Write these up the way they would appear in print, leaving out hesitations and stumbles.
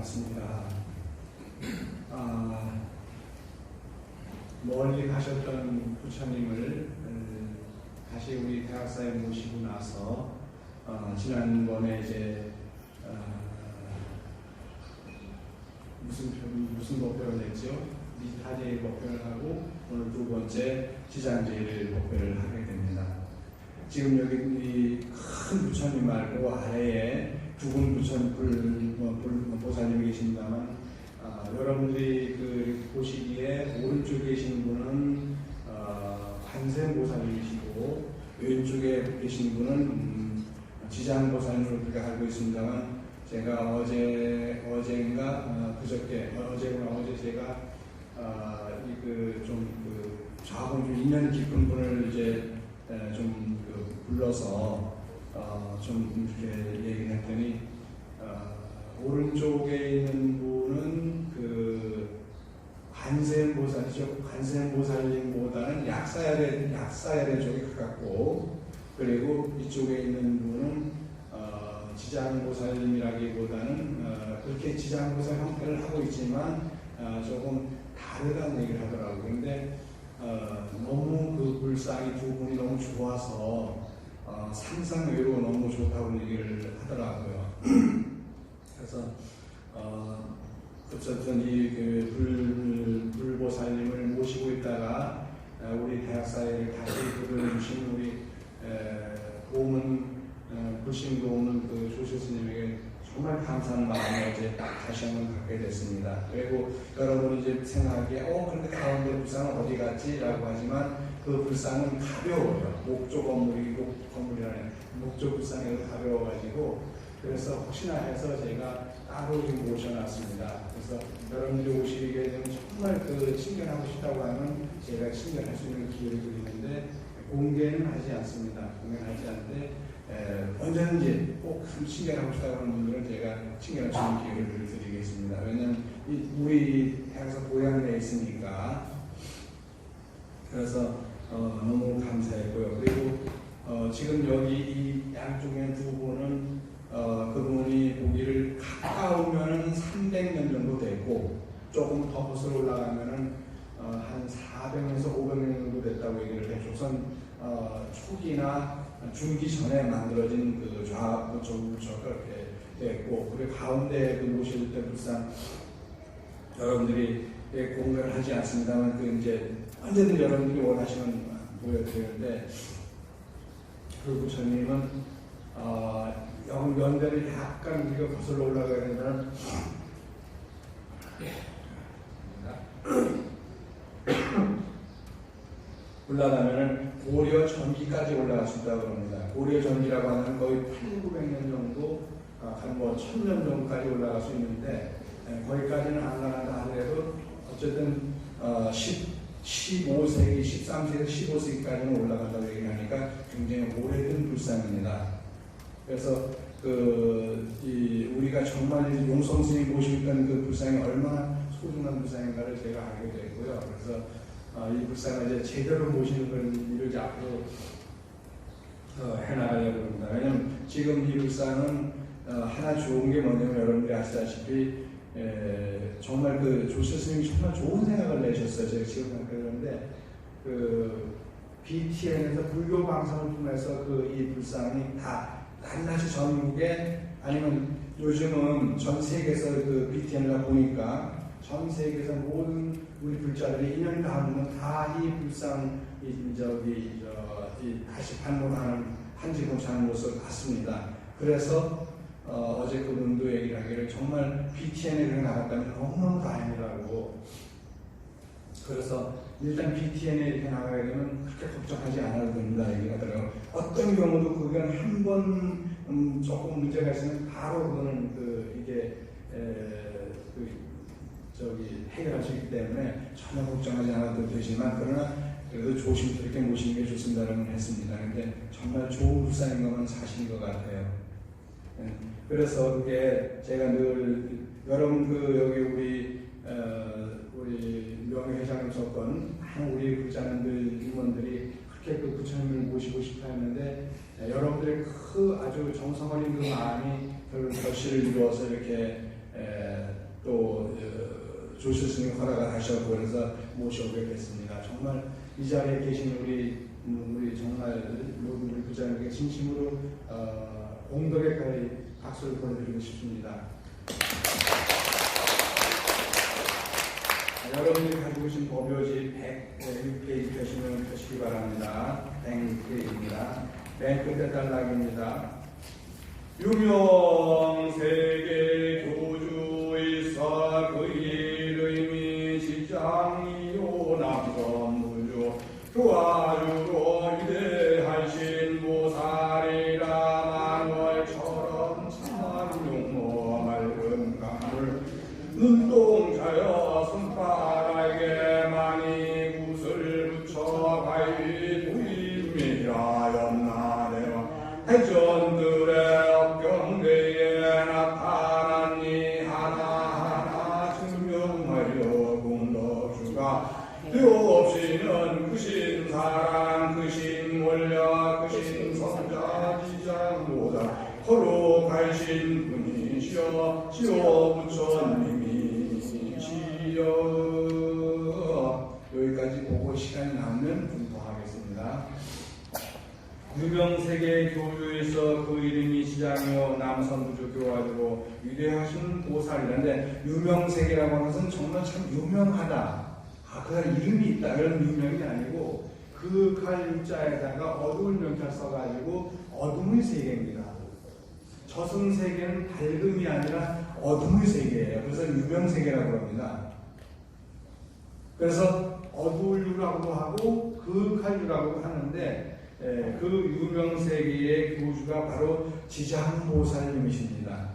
왔습니다. 멀리 가셨던 부처님을 다시 우리 대학사에 모시고 나서 지난번에 이제 무슨 법회를 냈죠? 미타제일 법회를 하고 오늘 두 번째 지장제일 법회를 하게 됩니다. 지금 여기 큰 부처님 말고 아래에 두 분 보살님이 계십니다만 여러분들이 보시기에 오른쪽에 계신 분은 관세음보살님이시고 왼쪽에 계신 분은 지장보살님으로 우리가 알고 있습니다만 제가 어제 제가 저하고 좀 인연 깊은 분을 이제 불러서 좀 이렇게 얘기를 했더니 오른쪽에 있는 분은 관세음보살이죠. 관세음보살님보다는 약사열의 쪽에 가깝고, 그리고 이쪽에 있는 분은 지장보살님이라기보다는 그렇게 지장보살 형태를 하고 있지만 조금 다르다는 얘기를 하더라고요. 근데 너무 그 불상이 두 분이 너무 좋아서 상상외로 너무 좋다고 얘기를 하더라고요. 그래서 어쨌든 이 불보살님을 모시고 있다가 우리 대학사에 다시 불러주신 우리 불신도우는 그 조실스님에게 정말 감사한 마음을 이제 다시 한번 갖게 됐습니다. 그리고 여러분이 이제 생각하기에 근데 가운데 불상은 어디 갔지? 라고 하지만 그 불상은 가벼워요. 목조 건물이라는 목조 불상이 가벼워가지고, 그래서 혹시나 해서 제가 따로 좀 모셔놨습니다. 그래서 여러분들이 오시게 되면 정말 친견하고 싶다고 하면 제가 친견할 수 있는 기회를 드리는데, 공개는 하지 않습니다. 공개하지 않는데 언제든지 꼭 친견하고 싶다고 하는 분들은 제가 친견할 수 있는 기회를 드리겠습니다. 왜냐하면 우리 해서 고향에 있으니까. 그래서 너무 감사했고요. 그리고 지금 여기 이 양쪽에 두 분은 그분이 보기를 가까우면은 300년 정도 되고, 조금 더 거슬러 올라가면은 한 400년에서 500년 정도 됐다고 얘기를 해. 조선 초기나 중기 전에 만들어진 그 좌부처가 그렇게 됐고, 그리고 가운데 모실 때 불상 여러분들이 공개를 하지 않습니다만 이제 언제든 여러분들이 원하시면 보여드리는데, 그 부처님은 연대를 약간 우리가 거슬러 올라가야 되면 올라가면은 고려 전기까지 올라갈 수 있다고 합니다. 고려 전기라고 하면 거의 8,900년 정도, 한 1,000년 정도까지 올라갈 수 있는데, 거기까지는 안 나간다 하더라도 어쨌든 15세기, 13세기, 15세기까지는 올라간다고 얘기하니까 굉장히 오래된 불상입니다. 그래서 우리가 정말 용성 스님이 모시던 그 불상이 얼마나 소중한 불상인가를 제가 알게 됐고요. 그래서 이 불상을 이제 제대로 모시는 걸 이루지 앞으로 해나가려고 합니다. 왜냐하면 지금 이 불상은 하나 좋은 게 뭐냐면, 여러분들이 아시다시피 정말 조실 스님이 정말 좋은 생각을 내셨어요. 제가 지금 생각하는데 BTN에서 불교 방송을 통해서 이 불상이 다 낱낱이 전국에, 아니면 요즘은 전 세계에서 BTN을 보니까 전 세계에서 모든 우리 불자들이 인연 닿으면 다 이 불상 다시 방문하는 한지공사하는 모습을 봤습니다. 그래서 어제 그분도 얘기를 하기를 정말 BTN에 나갔다면 너무너무 다행이라고. 그래서 일단 BTN에 이렇게 나가게 되면 그렇게 걱정하지 않아도 된다 얘기하더라고요. 어떤 경우도 그건 한 번 조금 문제가 있으면 바로 그거는 해결할 수 있기 때문에 전혀 걱정하지 않아도 되지만, 그러나 그래도 조심스럽게 모시는 게 좋습니다라고 했습니다. 근데 정말 좋은 불상인 것만 사실인 것 같아요. 그래서 그게 제가 늘 여러분 여기 우리 명예회장님 서건 우리 부자님들 임원들이 그렇게 부처님을 모시고 싶어 했는데, 여러분들의 아주 정성 어린 마음이 결실을 이루어서 이렇게 조실 스님 허락을 하셨고 그래서 모셔오게 됐습니다. 정말 이 자리에 계신 우리 정말 모든 우리 부자님께 진심으로 공덕의 박수를 보내드리고 싶습니다. 여러분들이 가지고 계신 법요지 106페이지 펴시면 펴시기 바랍니다. 106페이지입니다. 맨 끝에 단락입니다. 유명 세계 교주의사 그 이름이 지장이요 남선무주 교화주로 위대하신 보살이라 만월처럼 참용모 맑은 강물 눈동자여 손바닥에 많이 굿을 붙여 바위 부임이하였나내와 해전들의 업경대에 나타나니 하나하나 증명하여 공덕주가 되옵시는 크신 사랑 크신 원력 크신 성자 지장보다 거룩하신 분이시여 시오 부처님이시여. 여기까지 보고 시간이 남으면 분포하겠습니다. 유명세계 교주에서 그 이름이 시장이요 남선부주 교화주로 위대하신 보살이라는데 유명세계라고 하는 것은 정말 참 유명하다. 그 이름이 있다. 이런 유명이 아니고 그 칼자에다가 어두운 명자 써가지고 어둠의 세계입니다. 저승세계는 밝음이 아니라 어둠의 세계예요. 그래서 유명세계라고 합니다. 그래서 어두울유라고도 하고 그 칼유라고 하는데 그 유명세계의 교주가 바로 지장보살님이십니다.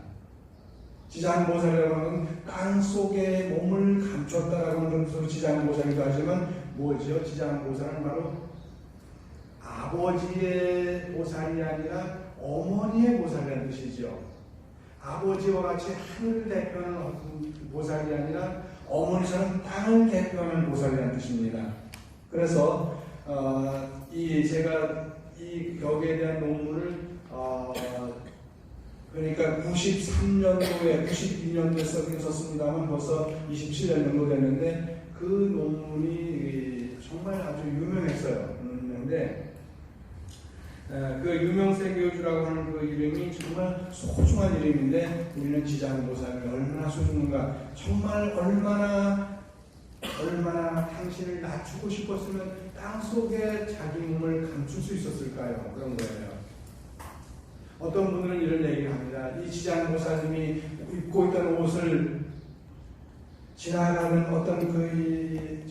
지장보살이라고 하는 땅 속에 몸을 감췄다라고 하는 것으로 지장보살이기도 하지만 뭐죠? 지장보살은 바로 아버지의 보살이 아니라 어머니의 보살이라는 뜻이죠. 아버지와 같이 하늘을 대표하는 보살이 아니라 어머니처럼 땅을 대표하는 보살이라는 뜻입니다. 그래서 제가 이 격에 대한 논문을 그러니까 93년도에 92년도에 썼습니다만 벌써 27년 정도 됐는데 그 논문이 정말 아주 유명했어요. 그런데 그 유명세교주라고 하는 그 이름이 정말 소중한 이름인데 우리는 지장보살이 얼마나 소중한가. 정말 얼마나 당신을 낮추고 싶었으면 땅 속에 자기 몸을 감출 수 있었을까요? 그런 거예요. 어떤 분들은 이런 얘기를 합니다. 이 지장보살님이 입고 있던 옷을 지나가는 어떤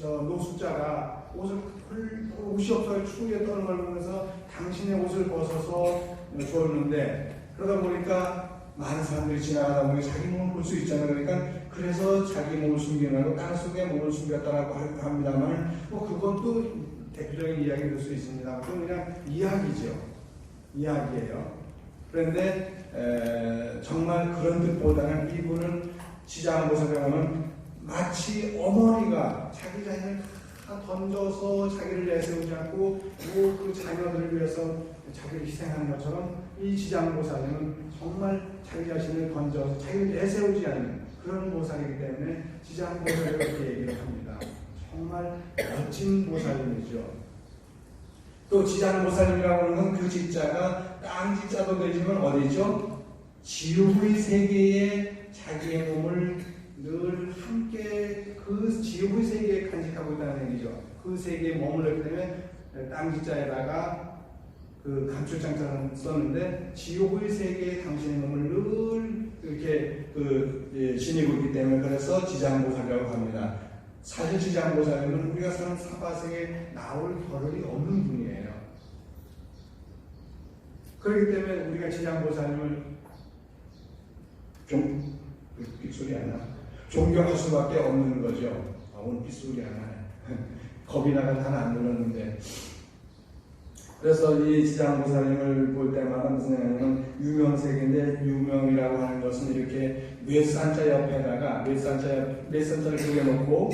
노숙자가 옷이 없어서 추위에 떠는 걸 보면서 당신의 옷을 벗어서 주었는데 그러다 보니까 많은 사람들이 지나가다 보니 자기 몸을 볼 수 있잖아요. 그러니까 그래서 자기 몸을 숨기려고 땅 속에 몸을 숨겼다라고 합니다만 그건 또 대표적인 이야기가 될 수 있습니다. 그건 그냥 이야기죠. 이야기예요. 그런데 정말 그런 뜻보다는 이분은 지장보살이라고 하면 마치 어머니가 자기 자신을 다 던져서 자기를 내세우지 않고 그 자녀들을 위해서 자기를 희생하는 것처럼 이 지장보살은 정말 자기 자신을 던져서 자기를 내세우지 않는 그런 보살이기 때문에 지장보살을 그렇게 얘기를 합니다. 정말 멋진 보살님이죠. 또 지장보살님이라고 하는 건 그 지자가 땅 지자도 되지만 어디죠? 지옥의 세계에 자기의 몸을 늘 함께 그 지옥의 세계에 간직하고 있다는 얘기죠. 그 세계에 머물렀기 때문에 땅 지자에다가 그 감출장자를 썼는데 지옥의 세계에 당신의 몸을 늘 이렇게 지니고 있기 때문에 그래서 지장보살이라고 합니다. 사실 지장보살은 우리가 사는 사바세에 나올 겨를이 없는 분이에요. 그렇기 때문에 우리가 지장보살님을 좀 빗소리 안 나? 존경할 수밖에 없는 거죠. 오늘 빗소리 안 나네. 겁이 나가 하나 안 눌렀는데. 그래서 이 지장보살님을 볼 때마다 무슨 얘기냐면 유명세계인데 유명이라고 하는 것은 이렇게 몇 산자 옆에다가 몇 산자를 그려놓고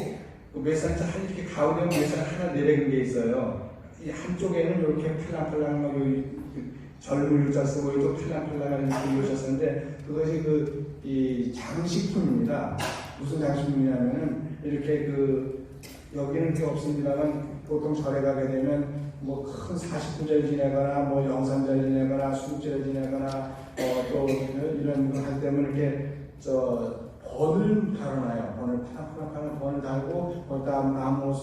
그 몇 산자 이렇게 가운데 몇 산자 하나 내려진 게 있어요. 이 한쪽에는 이렇게 팔랑팔랑 젊은 유자 쓰고 또 팔랑팔랑한 글을 썼는데 그것이 이 장식품입니다. 무슨 장식품이냐면은 이렇게 여기는 게 없습니다만 보통 절에 가게 되면 뭐 큰 49절 지내거나 뭐 영산절 지내거나 수국절 지내거나 또 이런 거 할 때면 이렇게 번을 달아놔요. 번을 파닥파닥 번을 달고 거기다 나무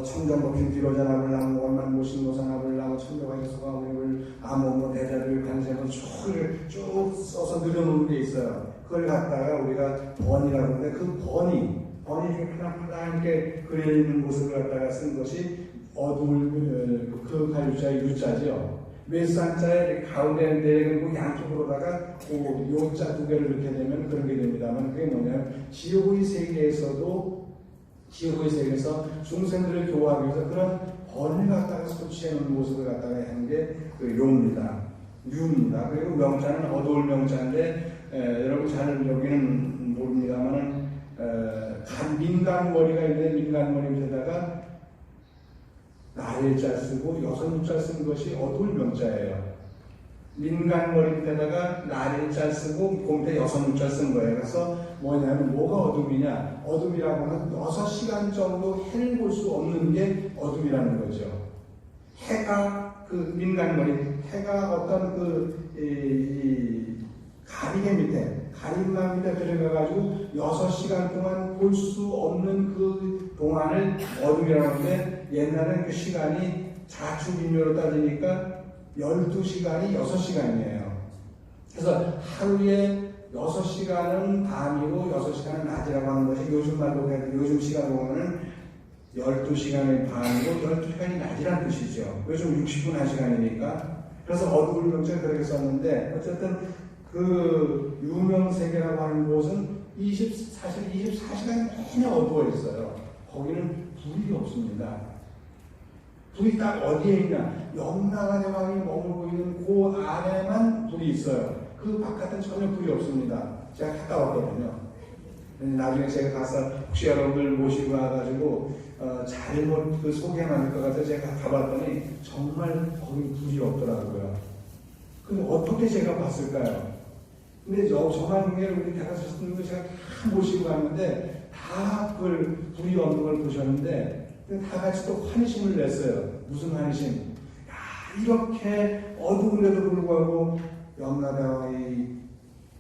청정법인 뒤로자나물 나무 원만 모신노사나물 나무 청정화의 소가물을 아무 대자를 간세를 쭉 써서 늘여놓은 게 있어요. 그걸 갖다가 우리가 번이라고 하는데 그 번이 이렇게 파닥파닥 이렇게 그려있는 모습을 갖다가 쓴 것이 어두울 그 갈유자의 유자죠. 외산자에 가운데 내리고 양쪽으로다가 요자 두 개를 넣게 되면 그런 게 됩니다만 그게 뭐냐면 지옥의 세계에서 중생들을 교화하기 위해서 그런 번을 갖다가 소치해 놓은 모습을 갖다가 하는 게 그 요입니다. 유입니다. 그리고 명자는 어두울 명자인데 여러분 잘 여기는 모릅니다만은 민간머리가 있는데 민간머리 밑에다가 나일자 쓰고 여섯자 쓴 것이 어두울 명자예요. 민간머리 밑에다가 나일자 쓰고 곰태 여섯자 쓴 거예요. 그래서 뭐냐면 뭐가 어둠이냐? 어둠이라고 하면 6시간 정도 해를 볼 수 없는 게 어둠이라는 거죠. 해가 민간머리, 어떤 가리개 밑에, 가림막 밑에 들어가가지고 6시간 동안 볼 수 없는 그 동안을 어둠이라고 하는데 옛날엔 그 시간이 자축인묘로 따지니까 12시간이 6시간이에요. 그래서 하루에 6시간은 밤이고 6시간은 낮이라고 하는 것이 요즘 시간으로 보면 12시간이 밤이고 12시간이 낮이라는 뜻이죠. 요즘 60분 1시간이니까. 그래서 어두울 명자가 그렇게 썼는데 어쨌든 그 유명세계라고 하는 곳은 사실 24시간 내내 어두워 있어요. 거기는 불이 없습니다. 불이 딱 어디에 있냐? 영랑한 왕이 머물고 있는 그 안에만 불이 있어요. 그 바깥은 전혀 불이 없습니다. 제가 갔다 왔거든요. 나중에 제가 가서 혹시 여러분들 모시고 와가지고 잘못 소개만 할 것 같아서 제가 가봤더니 정말 거기 불이 없더라고요. 그럼 어떻게 제가 봤을까요? 근데 저만 중에 우리 대가셨던 제가 다 모시고 갔는데 다 그걸 불이 없는 걸 보셨는데 다 같이 또 환희심을 냈어요. 무슨 환희심? 야, 이렇게 어두운데도 불구하고 염라대왕의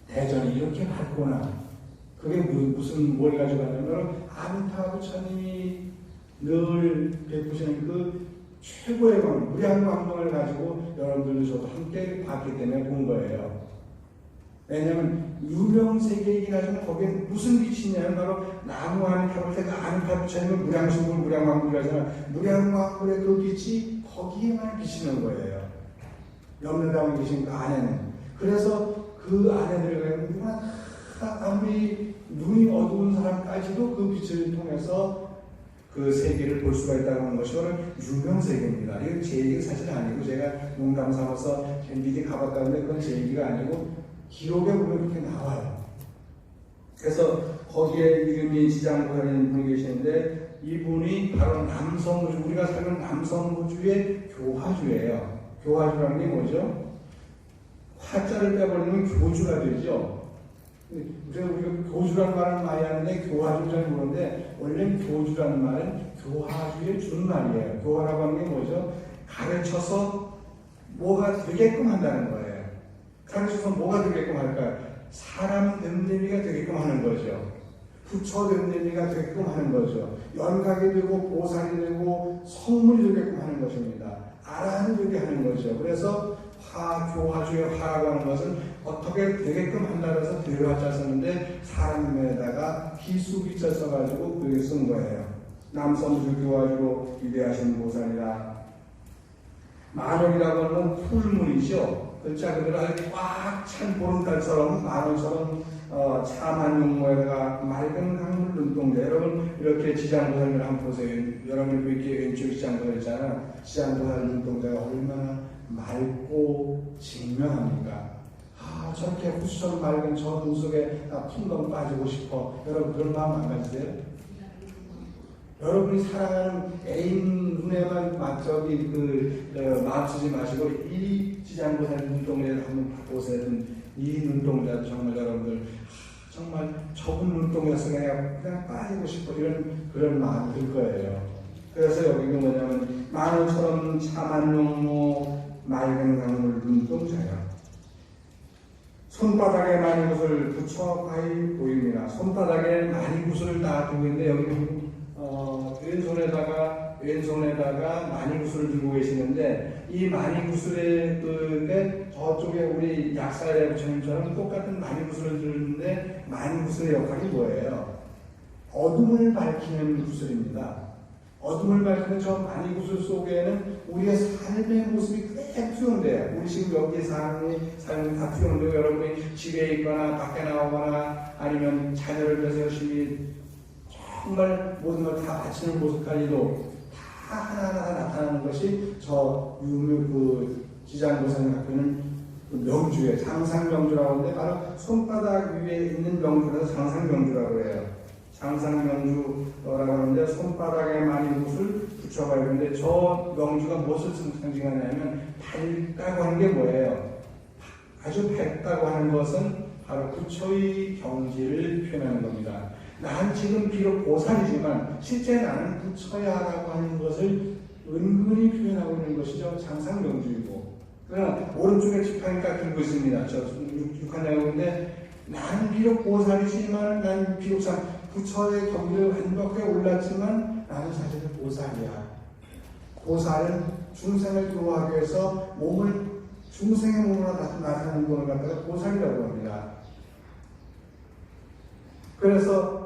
대전이 이렇게 밝구나. 그게 뭘 가지고 왔냐면 아미타 부처님이 늘 베푸시는 그 최고의 광, 무량광명을 가지고 여러분들도 저도 함께 봤기 때문에 본 거예요. 왜냐하면 유명세계이긴 하지만 거기에 무슨 빛이 있냐면 바로 나무 안에 타볼 때 그 아미타 부처님은 무량수물, 무량광물이라잖아. 무량광물의 그 빛이 거기에만 비치는 거예요. 염라대왕이 계신 그 안에는. 그래서 그 안에 들어가면 아무리 눈이 어두운 사람까지도 그 빛을 통해서 그 세계를 볼 수가 있다고 하는 것이 바로 유명세계입니다. 이건 제 얘기가 사실 아니고 제가 농담 삼아서 미리 가봤다는데 그건 제 얘기가 아니고 기록에 보면 이렇게 나와요. 그래서 거기에 이름이 지장보살인 분이 계시는데 이분이 바로 남성무주, 우리가 살는 남성무주의 교화주예요. 교화주라는 게 뭐죠? 화자를 빼버리면 교주가 되죠. 우리가 교주라는 말은 많이 하는데 교화주는 잘 모르는데 원래 교주라는 말은 교화주의 준말이에요. 교화라고 하는 게 뭐죠? 가르쳐서 뭐가 되게끔 한다는 거예요. 가르쳐서 뭐가 되게끔 할까요? 사람 됨됨이가 되게끔 하는 거죠. 부처 됨됨이가 되게끔 하는 거죠. 연각이 되고 보살이 되고 성물이 되게끔 하는 것입니다. 아라한이 되게 하는 거죠. 그래서 교화주의 화라고 하는 것은 어떻게 되게끔 한다고 해서 대화자 썼는데 사람에다가 기수기자 써가지고 그렇게 쓴 거예요. 남성주 교화주로 위대하신 보살이라. 만원이라고 하는 풀물이죠. 글자 그대로 아주 꽉 찬 보름달처럼 만원처럼 참한 용모에다가 맑은 강물 눈동자. 여러분 이렇게 지장보살을 한번 보세요. 여러분 이렇게 왼쪽 지장보살 있잖아. 지장보살 눈동자가 얼마나 맑고 증명합니까? 저렇게 후수처럼 맑은 저 눈 속에 풍덩 빠지고 싶어. 여러분 그런 마음 안 가지세요? 여러분이 사랑하는 애인 눈에만 마음 쓰지 마시고 이 지장보살 눈동자를 한번 보세요. 이 눈동자 정말 여러분들 정말 좁은 눈동에서 그냥 빠지고 싶어 이런 그런 마음이 들 거예요. 그래서 여기가 뭐냐면 만우처럼 참한 용모 맑은 강물 눈동자요. 손바닥에 마니굿을 붙여 가히 보입니다. 손바닥에 마니굿을 다 두고 있는데 여기 왼손에다가 마니굿을 들고 계시는데 이 마니굿을 저쪽에 우리 약사의 부처님처럼 똑같은 마니굿을 들는데 마니굿의 역할이 뭐예요? 어둠을 밝히는 구슬입니다. 어둠을 밝히는 저 마니구슬 속에는 우리의 삶의 모습이 그대로 투영돼요. 우리 지금 여기에 삶이 다 투영되고 여러분이 집에 있거나 밖에 나오거나 아니면 자녀를 위해서 열심히 정말 모든 걸 다 바치는 모습까지도 다 하나하나 나타나는 것이 저 지장보살이 갖고 있는 명주예요. 장상명주라고 하는데 바로 손바닥 위에 있는 명주라서 장상명주라고 해요. 장상명주라고 하는데 손바닥에 마니굿을 붙여가야 되는데 저 명주가 무엇을 상징하냐면 밝다고 하는 게 뭐예요? 아주 밝다고 하는 것은 바로 부처의 경지를 표현하는 겁니다. 난 지금 비록 보살이지만 실제 나는 부처야라고 하는 것을 은근히 표현하고 있는 것이죠. 장상명주이고. 그러나 오른쪽에 지팡이가 들고 있습니다. 저 육한야구인데 나는 비록 보살이지만 난 비록 부처의 경지를 완벽하게 올랐지만 나는 사실은 보살이야. 보살은 중생을 교화하기 위해서 중생의 몸으로 나타나는 것을 갖다가 보살이라고 합니다. 그래서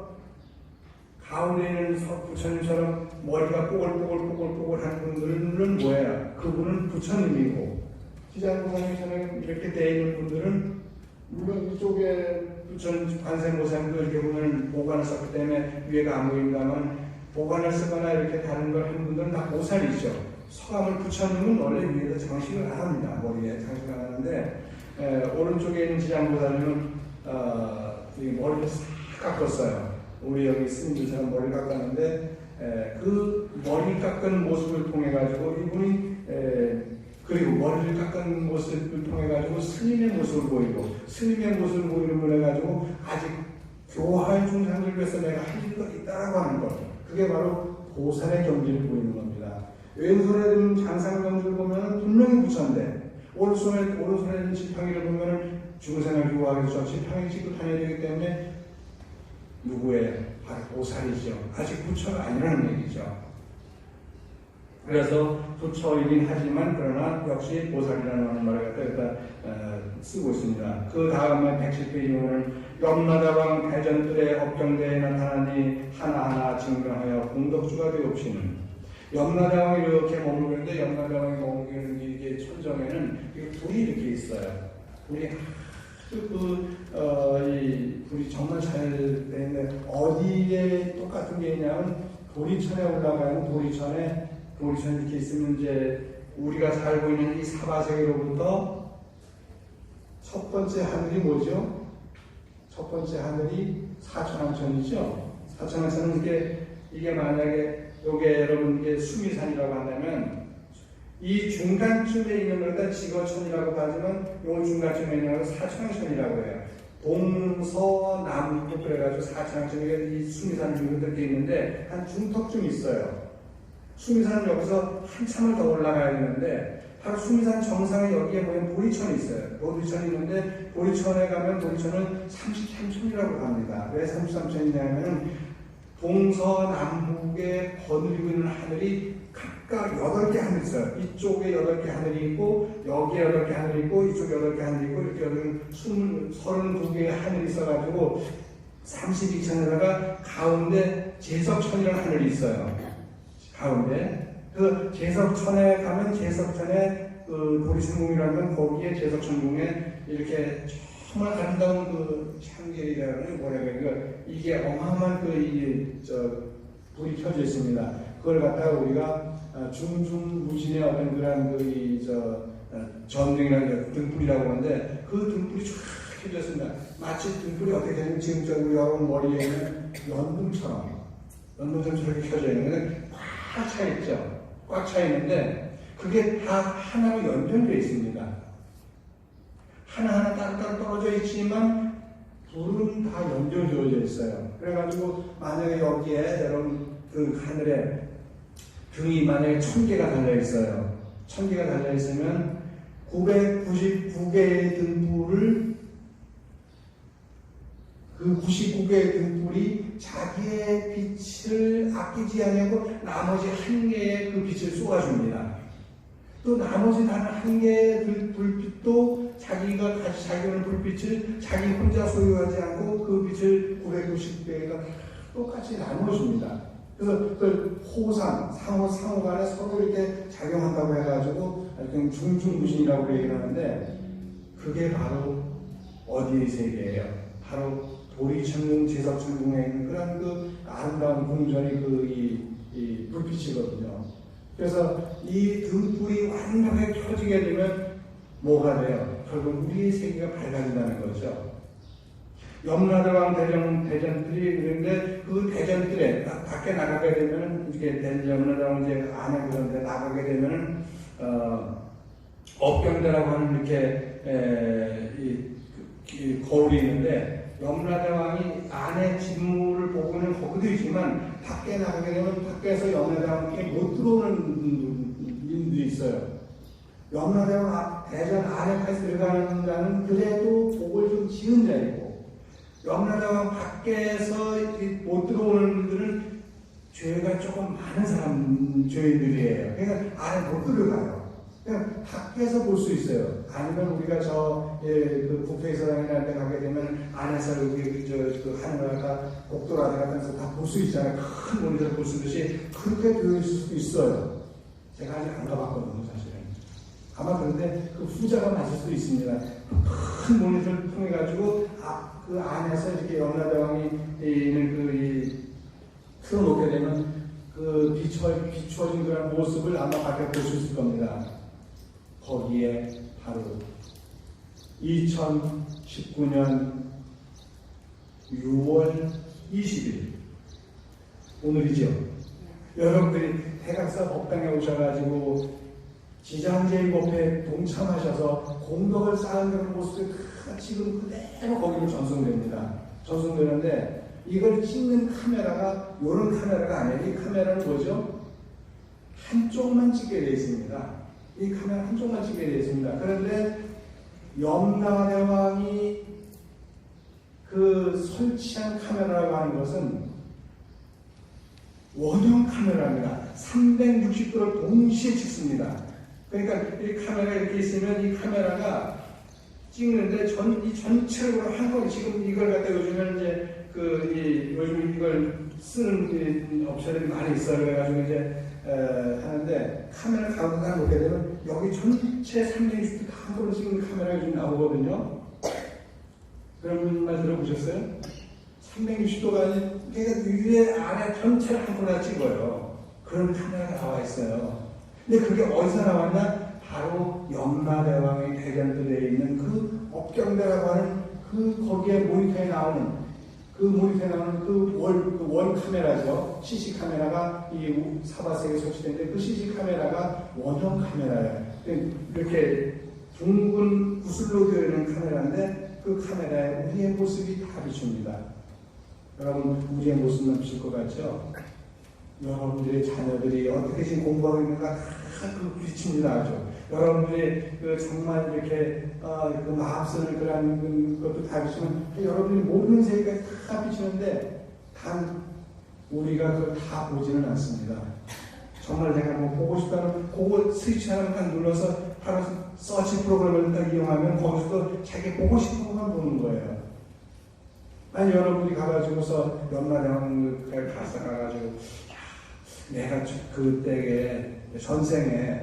가운데 있는 부처님처럼 머리가 뽀글뽀글한 분들은 뭐예요? 그분은 부처님이고 지장보살님처럼 이렇게 되어 있는 분들은 물론 이쪽에 부처님 관세음보살님도 이렇게 보면 보관을 썼기 때문에 위에가 안 보인다면 보관을 쓰거나 이렇게 다른 걸 하는 분들은 다 보살이죠. 서감을 부처님은 원래 위에다 장식을 안 합니다. 머리에 장식을 안 하는데 오른쪽에 있는 지장보살님은 머리를 싹 깎았어요. 우리 여기 스님들처럼 머리를 깎았는데 그 머리 깎은 모습을 통해 가지고 이분이 그리고 머리를 깎은 모습을 통해 가지고 스님의 모습을 보이고 스님의 모습을 보이는 해 가지고 아직 교화의 중상을 위해서 내가 할 일이 있다라고 하는 것. 그게 바로 보살의 경지를 보이는 겁니다. 왼손에 든 장상경주를 보면 분명히 부처인데 오른손에 든 지팡이를 보면 중생을 교화하기 위해서 지팡이 짚고 다녀야 되기 때문에 누구의 바로 보살이죠. 아직 부처가 아니라는 얘기죠. 그래서 부처이긴 하지만 그러나 역시 보살이라는 말을 갖다 쓰고 있습니다. 그 다음에 110페이지는 염라다방 대전들의 업경대에 나타나니 하나하나 증명하여 공덕주가 되옵시는 염라다방이 이렇게 머무르는데 염라다방이 머무르는 이게 천정에는 불이 이렇게 있어요. 불이 이 불이 정말 잘 되는데 어디에 똑같은 게 있냐면 도리천에 올라가는 도리천이 이렇게 있으면 이제 우리가 살고 있는 이 사바세계로부터 첫 번째 하늘이 뭐죠? 첫 번째 하늘이 사천왕천이죠. 사천왕천은 이게 만약에 요게 여러분 이게 수미산이라고 한다면 이 중간쯤에 있는 것을 지거천이라고 하지만 요 중간쯤에 있는 것을 사천왕천이라고 해요. 동서남북 그래가지고 사천왕천이 이 수미산 중에 이렇게 있는데 한 중턱쯤 있어요. 수미산은 여기서 한참을 더 올라가야 되는데 바로 수미산 정상에 여기에 보면 보리천이 있어요. 보리천이 있는데 보리천에 가면 보리천은 33천이라고 합니다. 왜 33천이냐면 동서남북에 거느리고 있는 하늘이 각각 8개 하늘이 있어요. 이쪽에 8개 하늘이 있고 여기에 8개 하늘이 있고 이쪽에 8개 하늘이 있고 이렇게 여기는 32개의 하늘이 있어가지고 32천에다가 가운데 제석천이라는 하늘이 있어요. 가운데 그 제석천에 가면 제석천에 도리신궁이라는 거기에 제석천궁에 이렇게 정말 아름다운 향기라는 뭐라고 이게 어마어마한 불이 켜져 있습니다. 그걸 갖다가 우리가 중중무진의 어떤 그런 전등이라는 등불이라고 하는데 그 등불이 쫙 켜져 있습니다. 마치 등불이 어떻게 되냐면 지금 우리 여러분 머리에 있는 연등처럼 저렇게 켜져 있는 건데 꽉 차 있죠. 꽉 차 있는데 그게 다 하나로 연결되어 있습니다. 하나하나 따로따로 떨어져 있지만 불은 다 연결되어져 있어요. 그래가지고 만약에 여기에 여러분 그 하늘에 등이 만약에 1000개가 달려 있어요. 1000개가 달려 있으면 999개의 등불을 그 99개의 등불이 자기의 빛을 아끼지 않고 나머지 1개의 그 빛을 쏘아줍니다. 또 나머지 다른 1개의 불빛도 자기가 다시 자기 오는 불빛을 자기 혼자 소유하지 않고 그 빛을 999개가 똑같이 나눠줍니다. 그래서 그 호상, 상호 간에 서로 이렇게 작용한다고 해가지고 중중무신이라고 얘기를 하는데 그게 바로 어디의 세계예요? 바로 도리천궁, 제석천궁에 있는 그런 그 아름다운 궁전이 이 불빛이거든요. 그래서 이 등불이 완벽하게 켜지게 되면 뭐가 돼요? 결국 우리의 세계가 밝아진다는 거죠. 염라대왕 대전들이 그런데 그 대전들에 밖에 나가게 되면 이렇게 염라대왕 이제 안에 그런 데 나가게 되면은 업경대라고 하는 이렇게 이 거울이 있는데 염라대왕이 안에 진무를 보고는 거기도 있지만 밖에 나가게 되면 밖에서 염라대왕께 못 들어오는 인들이 있어요. 염라대왕 대전 안에까지 들어가는 그래도 복을 좀 지은 자이고 염라대왕 밖에서 못 들어오는 분들은 죄가 조금 많은 죄인들이에요. 그러니까 안에 못 들어가요. 그냥 밖에서 볼 수 있어요. 아니면 우리가 그 국회의사당이라는 데 가게 되면 안에서 여기 그 하늘나라가 복도라든가 하면서 다 볼 수 있잖아요. 큰 모니터 볼 수 있듯이 그렇게 되어 있을 수도 있어요. 제가 아직 안 가봤거든요, 사실은. 아마 그런데 그 후자가 맞을 수도 있습니다. 큰 모니터를 통해가지고 그 안에서 이렇게 염라대왕이 있는 틀어놓게 되면 그 비추어진 그런 모습을 아마 밖에 볼 수 있을 겁니다. 거기에 바로 2019년 6월 20일 오늘이죠. 여러분들이 태각사 법당에 오셔가지고 지장제일법회에 동참하셔서 공덕을 쌓은 그런 모습이 다 지금 그대로 거기로 전송됩니다. 전송되는데 이걸 찍는 카메라가 이런 카메라가 아니에요. 이 카메라는 뭐죠? 한쪽만 찍게 되어 있습니다. 이 카메라 한쪽만 찍게 되어 있습니다. 그런데 염라대왕이 그 설치한 카메라라고 하는 것은 원형 카메라입니다. 360도를 동시에 찍습니다. 그러니까 이 카메라 이렇게 있으면 이 카메라가 찍는데 이 전체적으로 한번 지금 이걸 갖다 요즘은 이제 요즘 이걸 쓰는 업체들이 많이 있어요. 그래가지고 이제 하는데 카메라 가까이 놓게 되면 여기 전체 360도 다 한번로 찍는 카메라가 요즘 나오거든요. 그런 말 들어보셨어요? 360도가 아니라 위에 안에 전체를 한번에 찍어요. 그런 카메라가 나와 있어요. 근데 그게 어디서 나왔냐? 바로 염라대왕의 대전들에 있는 그 업경대라고 하는 거기에 모니터에 나오는 원 카메라죠. CC 카메라가 이 사바색에 설치되는데 그 CC 카메라가 원형 카메라예요. 이렇게 둥근 구슬로 되어 있는 카메라인데 그 카메라에 우리의 모습이 다 비춥니다. 여러분, 우리의 모습만 비칠 것 같죠? 여러분들의 자녀들이 어떻게 지금 공부하고 있는가 다 비칩니다. 여러분들이 정말 이렇게 그 마음 쓰는 그런 것도 다 비치면 여러분이 모든 세계가 다 비치는데 단 우리가 그걸 다 보지는 않습니다. 정말 내가 뭐 보고 싶다면 그거 스위치 하나만 딱 눌러서 바로 서치 프로그램을 딱 이용하면 거기서도 자기 보고 싶은 것만 보는 거예요. 아니 여러분이 가가지고서 염라대왕을 가가지고 내가 그때에 전생에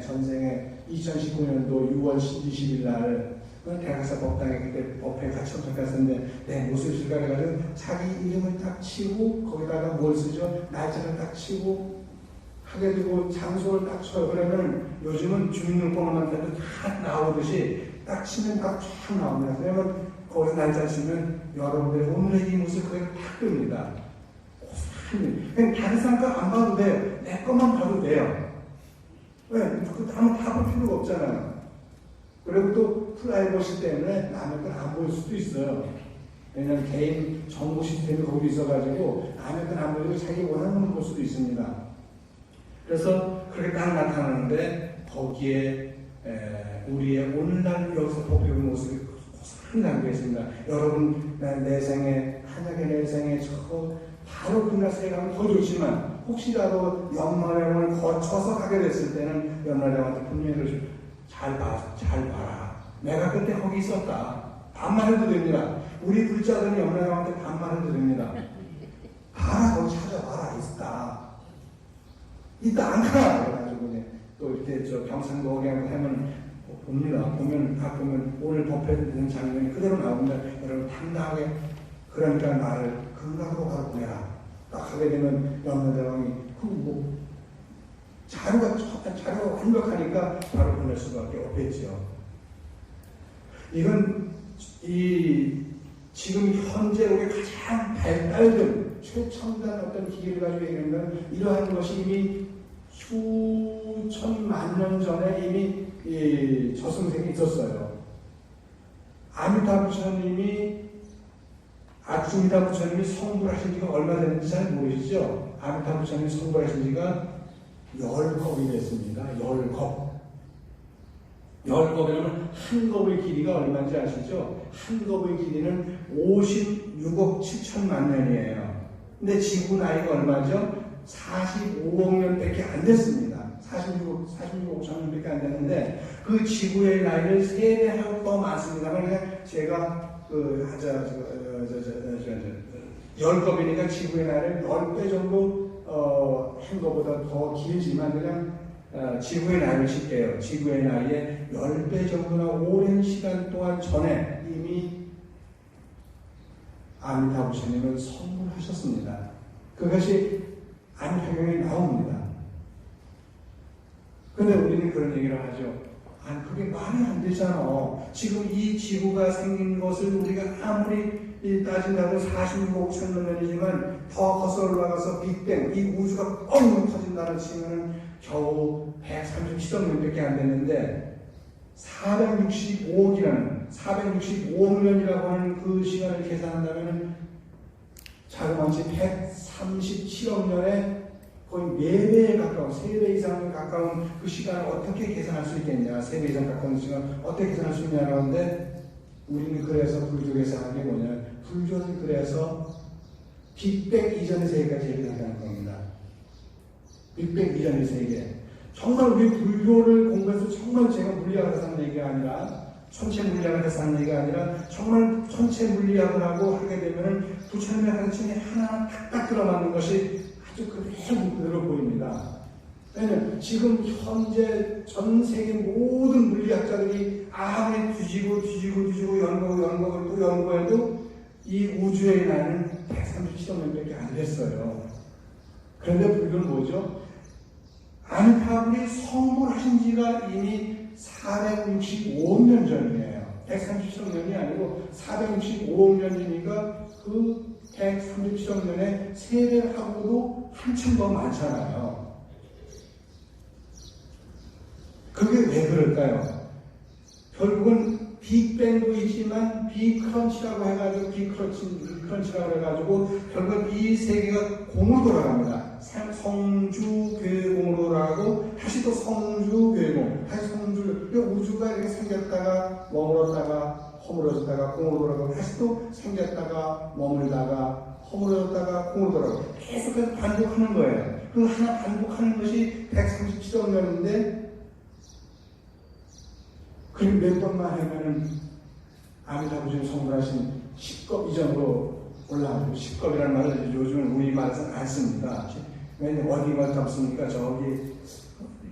2019년도 6월 20일 날 태각사 법당에 그때 법회에 같이 참석했었는데 내 모습을 실감해가지고 자기 이름을 딱 치고 거기다가 뭘 쓰죠? 날짜를 딱 치고 하게 되고 장소를 딱 쳐요. 그러면 요즘은 주민등록번호만 해도 다 나오듯이 딱 치면 딱 쫙 나옵니다. 그러면 거기서 날짜 치면 여러분들의 오늘의 이 모습 그대로 딱 뜹니다. 그냥 다른 사람 거 안 봐도 돼요. 내 것만 봐도 돼요. 왜? 아무 다 볼 필요가 없잖아요. 그리고 또 프라이버시 때문에 남의 걸 안 보일 수도 있어요. 왜냐하면 개인 정보 시스템이 거기 있어가지고 아무튼 안 보이고 자기 원하는 걸 볼 수도 있습니다. 그래서 그렇게 딱 나타나는데 거기에 우리의 오늘날 여기서 보여주는 모습이 고스란히 담겨있습니다. 여러분 내 생에 한약의 내 생에 저 바로 그날에 가면 더 좋지만 혹시라도 연말행을 거쳐서 가게 됐을 때는 연말행한테 분명히 잘 봐라. 내가 그때 거기 있었다. 반말해도 됩니다. 우리 불자들은 연말행한테 반말해도 됩니다. 봐라, 거기 찾아봐라. 있다 안 가. 그래가지고 또 이렇게 저 경상도 억양을 하면 봅니다. 보면 오늘 법회에 되는 장면이 그대로 나옵니다. 여러분 당당하게 그러니까 나를 근각으로 바로 보내라. 딱 하게 되면 연말대왕이 자료가 완벽하니까 바로 보낼 수밖에 없겠죠. 이건 지금 현재 우리 가장 발달된 최첨단 어떤 기계를 가지고 얘기하면 이러한 것이 이미 수천만 년 전에 이미 저승생이 있었어요. 아미타 부처님이 성불 하신 지가 얼마 됐는지 잘 모르시죠? 아미타 부처님이 성불 하신 지가 10겁이 됐습니다. 10겁. 10겁이라면 한 겁의 길이가 얼마인지 아시죠? 한 겁의 길이는 56억 7천만 년이에요. 근데 지구 나이가 얼마죠? 45억 년밖에 안 됐습니다. 46억 5천 년밖에 안 됐는데 그 지구의 나이를 3배하고 더 많습니다만 그냥 제가 10겁이니까 지구의 나이를 10배 정도 한 것보다 더 길지만 그냥 지구의 나이를 칠게요. 지구의 나이에 10배 정도나 오랜 시간 동안 전에 이미 아미타 부처님은 성불하셨습니다. 그것이 아미타경에 나옵니다. 근데 우리는 그런 얘기를 하죠. 그게 말이 안 되잖아. 지금 이 지구가 생긴 것을 우리가 아무리 따진다고 46억 5천만 년이지만 더 거슬러 올라가서 빅뱅, 이 우주가 뻥 터진다는 치면은 겨우 137억 년밖에 안 됐는데 465억 년이라고 하는 그 시간을 계산한다면 자그마치 137억 년에 거의 4배에 가까운, 3배 이상에 가까운 그 시간을 어떻게 계산할 수 있겠냐, 3배 이상 가까운 시간을 어떻게 계산할 수 있냐라고 하는데 우리는 그래서 불교에서 하는 게 뭐냐, 불교는 그래서 빅뱅 이전의 세계까지 얘기를 한다는 겁니다. 빅뱅 이전의 세계. 정말 우리 불교를 공부해서 정말 제가 물리학을 해서 하는 얘기가 아니라 천체 물리학을 해서 하는 얘기가 아니라 정말 천체 물리학을 하고 하게 되면은 부처님의 가르침이 하나하나 탁탁 들어맞는 것이 아주 그대로 보입니다. 왜냐면 지금 현재 전 세계 모든 물리학자들이 아무리 뒤지고 연구를 또 연구해도 이 우주의 나이는 137억 년밖에 안 됐어요. 그런데 불교는 뭐죠? 아미타불이 성불하신 지가 이미 465억 년 전이에요. 137억 년이 아니고 465억 년이니까 그 137억 년에 3배 하고도 한참 더 많잖아요. 그게 왜 그럴까요? 결국은 빅뱅도 있지만 빅크런치라고 해가지고 빅크런치라고 해가지고 결국 이 세계가 공으로 돌아갑니다. 성주 교회공으로 돌아가고 다시 또 성주 교회공, 다시 성주 우주가 이렇게 생겼다가 머물렀다가 허물어졌다가 공으로 돌아가고 다시 또 생겼다가 머물다가 허물어졌다가 공으로 돌아가고 계속해서 반복하는 거예요. 그 하나 반복하는 것이 137억 년인데 그리고 몇 번만 하면은 아미타 부처님 성불하신 10겁 이전으로 올라가고 10겁이라는 말을 요즘은 우리말에서는 안 씁니다. 왜냐면 어디가 잡습니까? 저기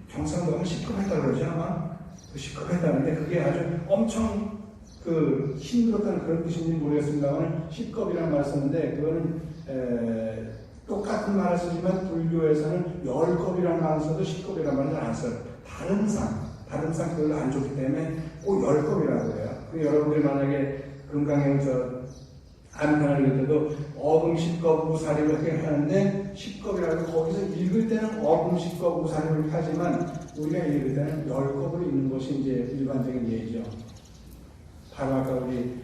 경상도 가면 10겁 했다고 그러죠 아마? 10겁 했다는데 그게 아주 엄청 힘들었다는 그런 뜻인지 모르겠습니다만 10겁이라는 말을 썼는데 그거는 똑같은 말을 쓰지만 불교에서는 10겁이라는 말을 써도 10겁이라는 말을 안 써요. 다른 상 별로 안 좋기 때문에 꼭 10겁이라고 해요. 여러분들이 만약에 금강에 안간을 읽을 때도 어금 10겁 우사리를 이렇게 하는데 10겁이라고 거기서 읽을 때는 어금 10겁 우사리를 하지만 우리가 읽을 때는 10겁을 읽는 것이 이제 일반적인 예죠. 바로 아까 우리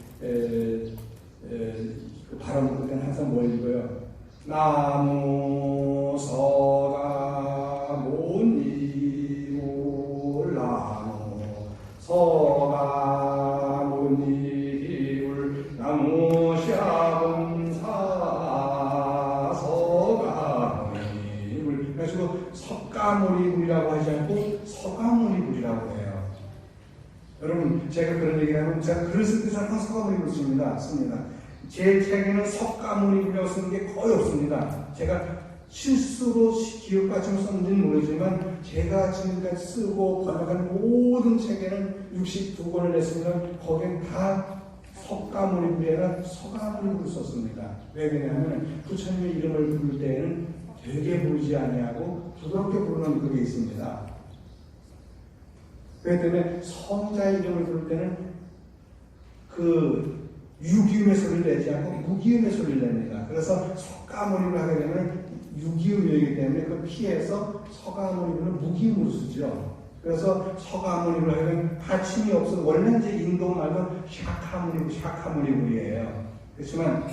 그 발음 부를 때는 항상 뭘 읽어요? 나무 서가 못 이룰 나무 서가 못 이룰 나무 샤은 사 서가 못 이룰. 그래가지고 석가모니불이라고 하지 않고 서가모니불이라고 해요. 여러분, 제가 그런 얘기하면 제가 글을 쓸 때 항상 서가모니불 씁니다. 제 책에는 석가모니불이라고 쓰는 게 거의 없습니다. 제가 실수로 기억까지는 썼는지는 모르지만 제가 지금까지 쓰고 번역한 모든 책에는 62권을 냈으면 거기엔 다 석가모니불이 아니라 서가모니불을 썼습니다. 왜 그러냐면 부처님의 이름을 부를 때에는 되게 부르지 아니하고 부드럽게 부르는 그게 있습니다. 그렇기 때문에 성자의 이름을 부를 때는 그 유기음의 소리를 내지 않고 무기음의 소리를 냅니다. 그래서 석가모니를 하게 되면 유기음이기 때문에 그 피해서 서가모니를 무기음으로 쓰죠. 그래서 서가모니를 하게 되면 받침이 없어서 원래 이제 인도 말은 샤카모니불이에요. 그렇지만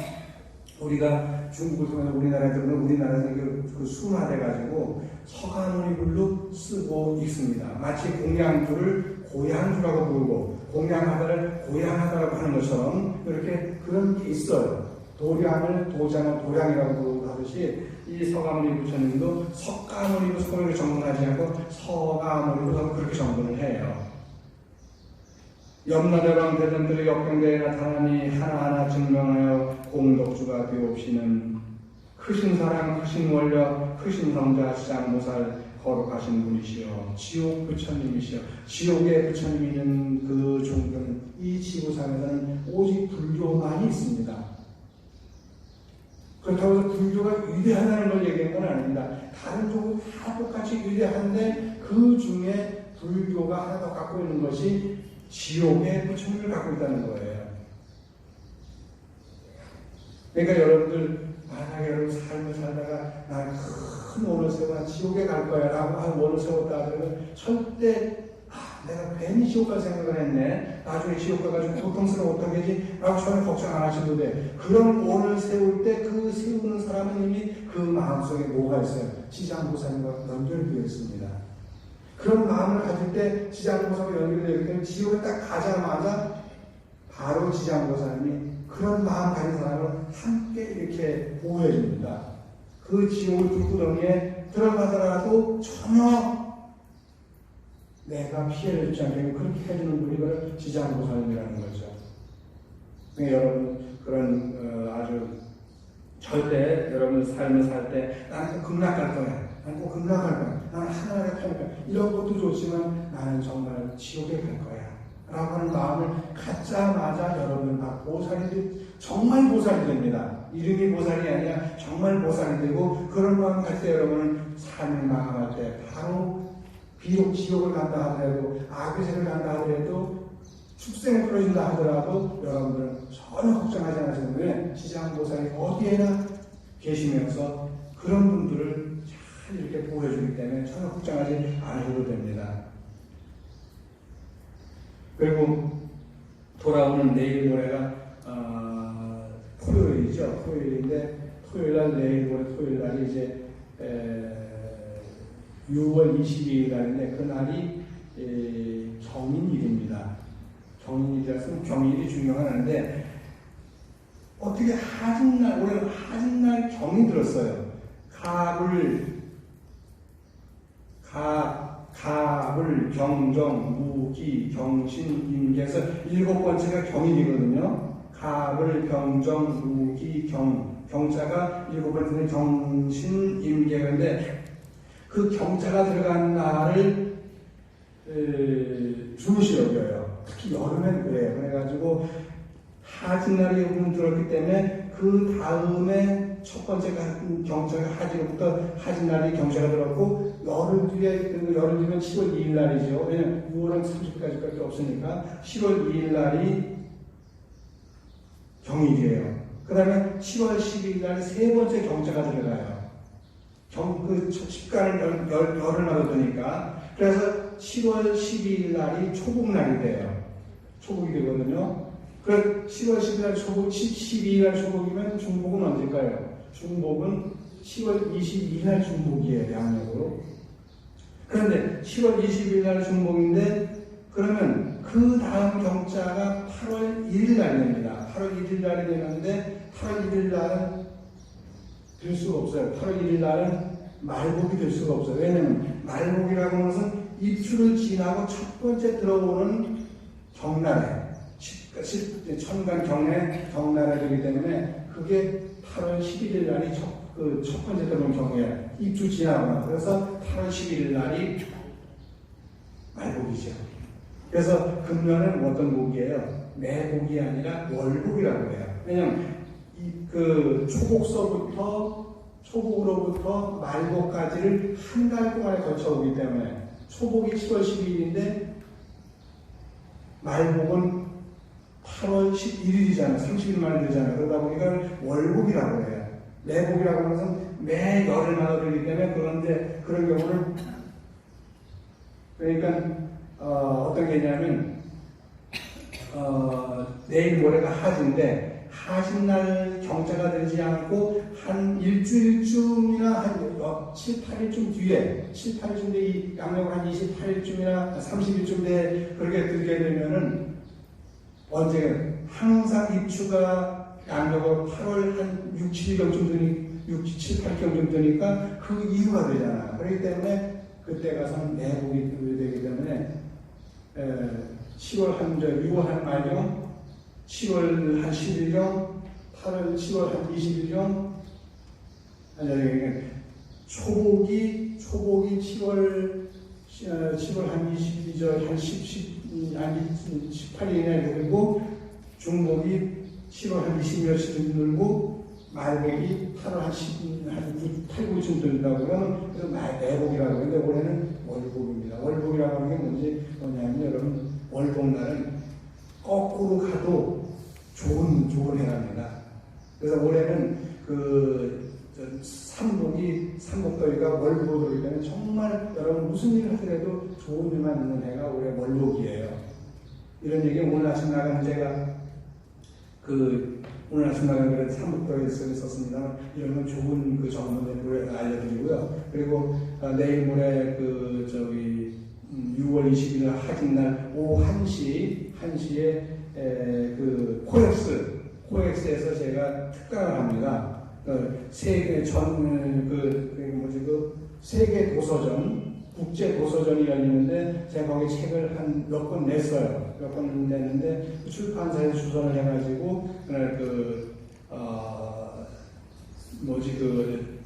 우리가 중국을 통해서 우리나라에 들어오면 우리나라에서 그 순화돼가지고 서가모니불로 쓰고 있습니다. 마치 공양주를 고양주라고 부르고 공양하다를 고양하다라고 하는 것처럼 이렇게 그런 게 있어요. 도량을 도장을 도량이라고 하듯이 이 서가모니 부처님도 석가모니로 소리를 정문하지 않고 서가모니로 그렇게 정문을 해요. 염라대왕 대전들의 역경대에 나타나니 하나하나 증명하여 공덕주가 되옵시는 크신 사랑, 크신 원력, 크신 성자, 시장보살 거룩하신 분이시여 지옥 부처님이시여. 지옥의 부처님이 있는 그 종교는 이 지구상에서는 오직 불교만이 있습니다. 그렇다고 해서 불교가 위대하다는 걸 얘기한 건 아닙니다. 다른 종교 다 똑같이 위대한데 그 중에 불교가 하나 더 갖고 있는 것이 지옥의 부처님을 갖고 있다는 거예요. 그러니까 여러분들 만약에 여러분 삶을 살다가 난 큰 원을 세워 난 지옥에 갈 거야 라고 한 원을 세웠다 그러면 절대 내가 괜히 지옥 갈 생각을 했네, 나중에 지옥 가가지고 고통스러워 어떡하지 라고 전혀 걱정 안 하셔도 돼. 그런 원을 세울 때 그 세우는 사람은 이미 그 마음속에 뭐가 있어요? 지장보살과 연결되어 있습니다. 그런 마음을 가질 때 지장보살과 연결되기 때문에 지옥에 딱 가자마자 바로 지장보살님이 그런 마음 가진 사람을 함께 이렇게 보호해 줍니다. 그 지옥의 불구덩이에 들어가더라도 전혀 내가 피해를 주지 않게 그렇게 해주는 분이 바로 지장보살님이라는 거죠. 그러니까 여러분 그런 아주 절대 여러분 삶을 살 때 나는 꼭 극락 갈 거야, 나는 꼭 극락 갈 거야, 나는 하나님의 탈 거야, 이런 것도 좋지만 나는 정말 지옥에 갈 거야 라고 하는 마음을 갖자마자 여러분 다 보살이 정말 보살이 됩니다. 이름이 보살이 아니라 정말 보살이 되고, 그런 마음 가질 때 여러분은 삶을 마감할 때 바로 비록 지옥을 간다 하더라도 악의 세를 간다 하더라도 축생을 끌어준다 하더라도 여러분들은 전혀 걱정하지 않으시는 왜 지장보살이 어디에나 계시면서 그런 분들을 잘 이렇게 보호해주기 때문에 전혀 걱정하지 않으셔도 됩니다. 그리고 돌아오는 내일 모레가 토요일이죠. 토요일인데 토요일날 내일 모레 토요일날이 이제 6월 22일 날인데 그날이 경인일입니다. 경인일이라서 경인일이 중요한 날인데 어떻게 하진날, 올해 하진날 경이 들었어요. 갑을, 경정, 무기, 경신, 임계에서 7번째가 경인이거든요. 갑을, 경정, 무기, 경자가 7번째는 경신, 임계인데 그 경자가 들어간 날을 중시 여겨요. 특히 여름엔 그래요. 그래가지고 하진날이 들었기 때문에 그 다음에 첫 번째 경자가 하지로부터 하진날이 경자가 들었고, 열흘 뒤면 10월 2일 날이죠. 왜냐면 6월은 30일까지밖에 없으니까 10월 2일 날이 경일이에요. 그 다음에 10월 12일 날이 세 번째 경자가 들어가요. 그 십간을 열흘마다 두니까. 그래서 10월 12일 날이 초국날이 돼요. 초국이 되거든요. 그 10월 10일 날 초복, 12일 날 초복이면 중복은 언제일까요? 중복은 10월 22일 날 중복이에요, 양력으로. 그런데 10월 20일 날 중복인데, 그러면 그 다음 경자가 8월 1일 날입니다. 8월 1일 날이 되는데, 8월 1일 날은 될 수가 없어요. 8월 1일 날은 말복이 될 수가 없어요. 왜냐면 말복이라고 하는 것은 입추를 지나고 첫 번째 들어오는 경날에, 천간 경날에 되기 때문에 그게 8월 11일 날이 첫 번째 들어오는 경우에 입추 지나거나, 그래서 8월 11일 날이 말복이죠. 그래서 금년은 어떤 복이에요? 매복이 아니라 월복이라고 해요. 왜냐하면 그 초복으로부터 말복까지를 한 달 동안에 거쳐오기 때문에, 초복이 7월 12일인데 말복은 8월 11일이잖아요. 30일 만에 되잖아요. 그러다 보니까 월복이라고 해요. 매복이라고 하는 것은 매 열흘마다 되기 때문에, 그런데 그런 경우는, 그러니까 어떤 게 있냐면 내일 모레가 하진데, 하진날 경자가 되지 않고 한 일주일쯤이나 한 7, 8일쯤 뒤에, 7, 8일쯤 뒤에, 이 양력 한 28일쯤이나 30일쯤 뒤에 그렇게 들게 되면은, 언제 항상 입추가 양력으로 8월 한 6, 7일경쯤 되니, 6, 7, 8일경쯤 되니까 그 이유가 되잖아요. 그렇기 때문에 그때 가서는 매복이 되기 때문에 10월 6월 한 말경, 7월 한 10일경, 10월 한 20일경, 초복이 7월 한 22절, 한 18일이나 되고, 중복이 7월 한 20몇일 들고, 말복이 8월 한 8, 9쯤 된다고 그러면, 그래서 매복이라고 하는데, 올해는 월복입니다. 월복이라고 하는 게 뭐냐면, 여러분, 월복날은 거꾸로 가도 좋은 해랍니다. 그래서 올해는 삼복더위가 월복이기 때문에 정말 여러분 무슨 일을 하더라도 좋은 일만 있는 해가 올해 월복이에요. 이런 얘기 오늘 아침 나가는 제가 오늘 아침 나가는 글에 삼복더위에서 썼습니다만, 이런 건 좋은 정보를 알려드리고요. 그리고 내일 모레 6월 20일 하진날 오후 1시에 코엑스에서 제가 특강을 합니다. 세계 도서전, 국제 도서전이 열리는데, 제가 거기 책을 한 몇 권 냈어요. 몇 권 냈는데, 출판사에서 주선을 해가지고, 그날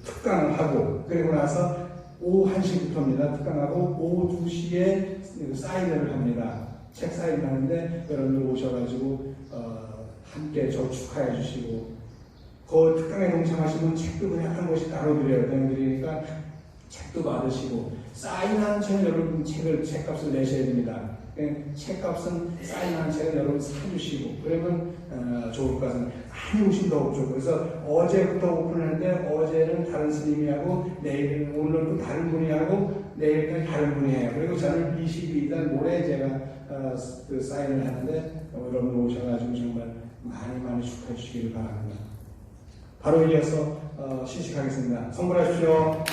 특강을 하고, 그리고 나서 오후 1시부터입니다. 특강하고, 오후 2시에 사인회를 합니다. 책 사인을 하는데, 여러분들 오셔가지고, 함께 저 축하해 주시고, 그 특강에 동참하시면 책도 그냥 한 권씩 따로 드리니까 책도 받으시고, 사인하는 책은 여러분 책값을 내셔야 됩니다. 책값은 사인하는 책은 여러분 사주시고, 그러면 좋을 것 같습니다. 많이 오신다고 없죠. 그래서 어제부터 오픈했는데, 어제는 다른 스님이 하고, 오늘은 또 다른 분이 하고, 내일은 다른 분이 해요. 그리고 저는 22일 모레 제가 사인을 하는데, 여러분 오셔가지고 정말 많이 축하해 주시기를 바랍니다. 바로 이어서 시식하겠습니다. 선물하십시오.